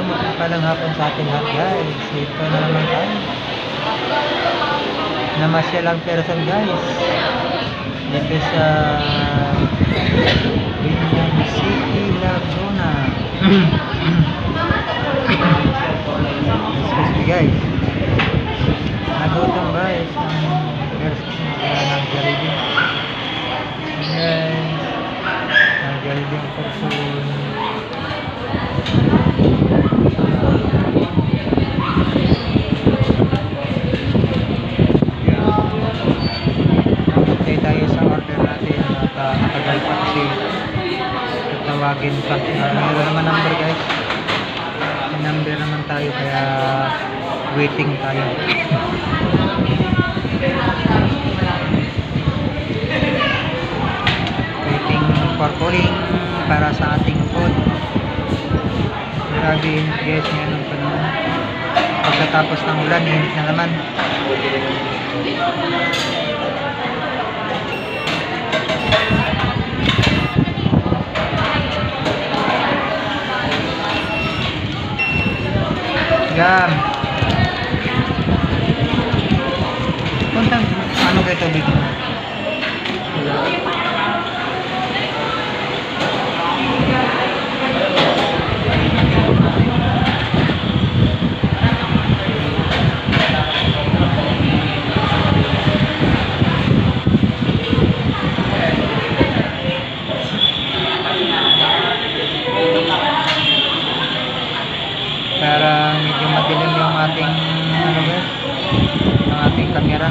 palang hapon sa atin lahat guys. So, ito na naman tayo. Namasya lang person guys. Dito sa Binyan City, Laguna. Excuse me guys. Nagutom guys. Ng Jollibee. Guys. Ng Jollibee person. Tayo sa order natin at matagal pa kasi tatawagin pa. Meron naman number guys. May number naman tayo kaya waiting tayo. Waiting for calling para sa ating food. Grabe guys, ngayon pa naman. Pagkatapos ng ulan, init na naman. Yan. Puntang ano kayo tubig mo? Para medyo madilim yung ating ano guys, yung ating camera.